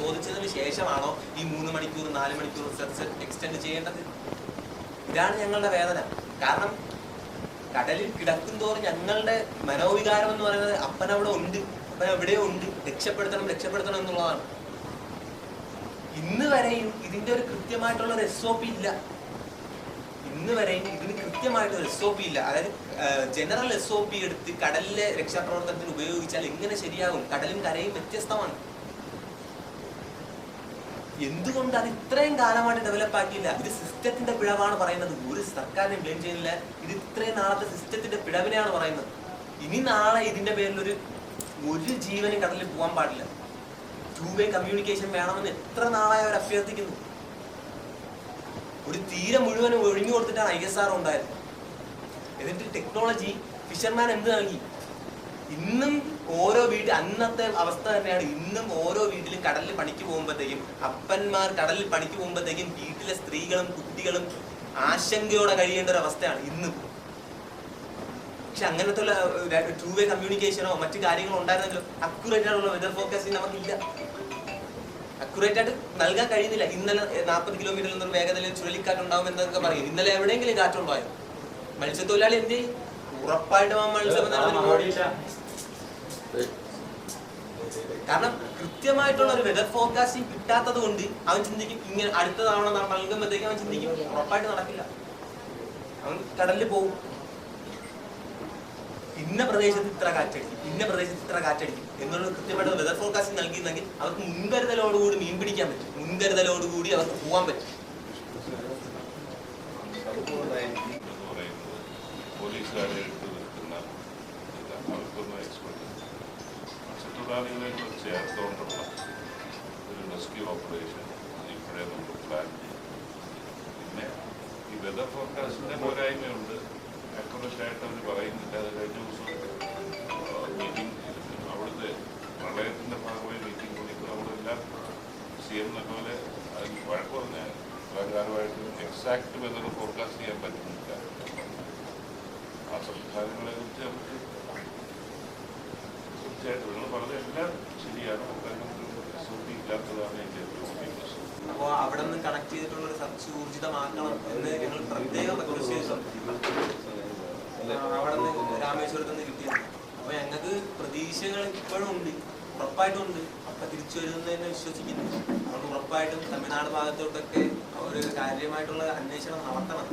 ചോദിച്ചതിന് ശേഷമാണോ ഈ 3 മണിക്കൂർ 4 മണിക്കൂർ റിസർച്ച് എക്സ്റ്റെൻഡ് ചെയ്യേണ്ടത്? ഇതാണ് ഞങ്ങളുടെ വേദന. കാരണം കടലിൽ കിടക്കും തോറും ഞങ്ങളുടെ മനോവികാരം എന്ന് പറയുന്നത് അപ്പനവിടെ ഉണ്ട്, അപ്പൻ എവിടെയോ ഉണ്ട്, രക്ഷപ്പെടുത്തണം എന്നുള്ളതാണ്. ഇന്ന് വരെയും ഇതിന്റെ ഒരു കൃത്യമായിട്ടുള്ള ഒരു SOP ഇല്ല. ഇന്ന് വരെയും ഇതിന് കൃത്യമായിട്ടൊരു SOP ഇല്ല. അതായത് ജനറൽ SOP എടുത്ത് കടലിലെ രക്ഷാപ്രവർത്തനത്തിന് ഉപയോഗിച്ചാൽ എങ്ങനെ ശരിയാകും? കടലും കരയും വ്യത്യസ്തമാണ്. എന്തുകൊണ്ട് അത് ഇത്രയും കാലമായിട്ട് ഡെവലപ്പ് ആക്കിയില്ല? ഇത് സിസ്റ്റത്തിന്റെ പിഴവാണ് പറയുന്നത്. ഒരു സർക്കാരിനെ ബ്ലെയിം ചെയ്യുന്നില്ല, ഇത് ഇത്രയും നാളത്തെ സിസ്റ്റത്തിന്റെ പിഴവിനെയാണ് പറയുന്നത്. ഇനി നാളെ ഇതിന്റെ പേരിൽ ഒരു ജീവനും കടലിൽ പോകാൻ പാടില്ല. 2-way കമ്മ്യൂണിക്കേഷൻ വേണമെന്ന് എത്ര നാളായി അവർ അഭ്യർത്ഥിക്കുന്നു. ഒരു തീരെ മുഴുവനും ഒഴിഞ്ഞു കൊടുത്തിട്ടാണ് ISR ഉണ്ടായത്. എന്നിട്ട് ടെക്നോളജി ഫിഷർമാൻ എന്ത് നൽകി? ഇന്നും ഓരോ വീട്ടിൽ അന്നത്തെ അവസ്ഥ തന്നെയാണ്. ഇന്നും ഓരോ വീട്ടിലും കടലിൽ പണിക്ക് പോകുമ്പോഴത്തേക്കും അപ്പന്മാർ കടലിൽ പണിക്ക് പോകുമ്പോഴത്തേക്കും വീട്ടിലെ സ്ത്രീകളും കുട്ടികളും ആശങ്കയോടെ കഴിയേണ്ട ഒരു അവസ്ഥയാണ് ഇന്നും. പക്ഷെ അങ്ങനത്തെ 2-way കമ്മ്യൂണിക്കേഷനോ മറ്റു കാര്യങ്ങളോ ഉണ്ടായിരുന്നെങ്കിലോ അക്യുറേറ്റ് ആയിട്ടുള്ള വെതർ ഫോർകാസ്റ്റിംഗ് നമുക്കില്ല. അക്യുറേറ്റ് ആയിട്ട് നൽകാൻ കഴിയുന്നില്ല. ഇന്നലെ 40 കിലോമീറ്ററിൽ നിന്നൊരു വേഗതയിൽ ചുഴലിക്കാറ്റ് ഉണ്ടാവും എന്നൊക്കെ പറയും. ഇന്നലെ എവിടെയെങ്കിലും കാറ്റുണ്ടായോ? മത്സ്യത്തൊഴിലാളി എന്ത് ചെയ്യും? ഉറപ്പായിട്ടും ആ മത്സ്യബന്ധനത്തിന്. കാരണം കൃത്യമായിട്ടുള്ള ഒരു വെതർ ഫോർകാസ്റ്റിംഗ് കിട്ടാത്തത് കൊണ്ട് അവൻ ചിന്തിക്കും ഇങ്ങനെ അടുത്ത തവണ നൽകുമ്പോഴത്തേക്കും അവൻ ചിന്തിക്കും ഉറപ്പായിട്ട് നടക്കില്ല, അവൻ കടലിൽ പോകും. ഇന്ന പ്രദേശത്ത് ഇത്ര കാറ്റടിക്കും എന്നുള്ള കൃത്യമായിട്ട് വെതർ ഫോർകാസ്റ്റിംഗ് നൽകിയിരുന്നെങ്കിൽ അവർക്ക് മുൻകരുതലോടുകൂടി മീൻ പിടിക്കാൻ പറ്റും, മുൻകരുതലോടുകൂടി അവർക്ക് പോകാൻ പറ്റും. മത്സ്യത്തൊഴിലാളികളെ ചേർത്തുകൊണ്ടുള്ള ഒരു റെസ്ക്യൂ ഓപ്പറേഷൻ ഇപ്പോഴേ നമ്മൾ പ്ലാൻ ചെയ്യും. പിന്നെ ഈ വെതർ ഫോർകാസ്റ്റിൻ്റെ പോരായ്മയുണ്ട്, അക്യുറേറ്റ് ആയിട്ട് അവർ പറയുന്നില്ല. അത് കഴിഞ്ഞ ദിവസം മീറ്റിംഗ് അവിടുത്തെ പ്രളയത്തിൻ്റെ ഭാഗമായി മീറ്റിംഗ് കൂടിയപ്പോൾ അവിടെ എല്ലാം CM പോലെ അതിന് വഴക്ക് പറഞ്ഞാൽ പ്രകാരമായിട്ട് എക്സാക്ട് വെതർ ഫോർകാസ്റ്റ് ചെയ്യാൻ പറ്റുന്നില്ല. ആ സംസ്ഥാനങ്ങളെ കുറിച്ച് നമുക്ക് തീർച്ചയായിട്ടും നിങ്ങൾ പറഞ്ഞതെല്ലാം ശരിയാണ്. SOP ഇല്ലാത്തതാണ് എൻ്റെ പ്രശ്നം. അപ്പോൾ അവിടെ നിന്ന് കണക്ട് ചെയ്തിട്ടുള്ള ഒരു സെർച്ച് ഊർജിതമാക്കണം എന്ന് ഞങ്ങൾ പ്രത്യേകം റിക്വസ്റ്റ് ചെയ്തിട്ടുണ്ട്. അവിടെ നിന്ന് രാമേശ്വരത്ത് നിന്ന് കിട്ടിയത്. അപ്പോൾ ഞങ്ങൾക്ക് പ്രതീക്ഷകൾ ഇപ്പോഴും ഉണ്ട്, ഉറപ്പായിട്ടും ഉണ്ട്. അപ്പം തിരിച്ചു വരുമെന്ന് തന്നെ വിശ്വസിക്കുന്നു. അതുകൊണ്ട് ഉറപ്പായിട്ടും തമിഴ്നാട് ഭാഗത്തോട്ടൊക്കെ ഒരു കാര്യമായിട്ടുള്ള അന്വേഷണം നടത്തണം.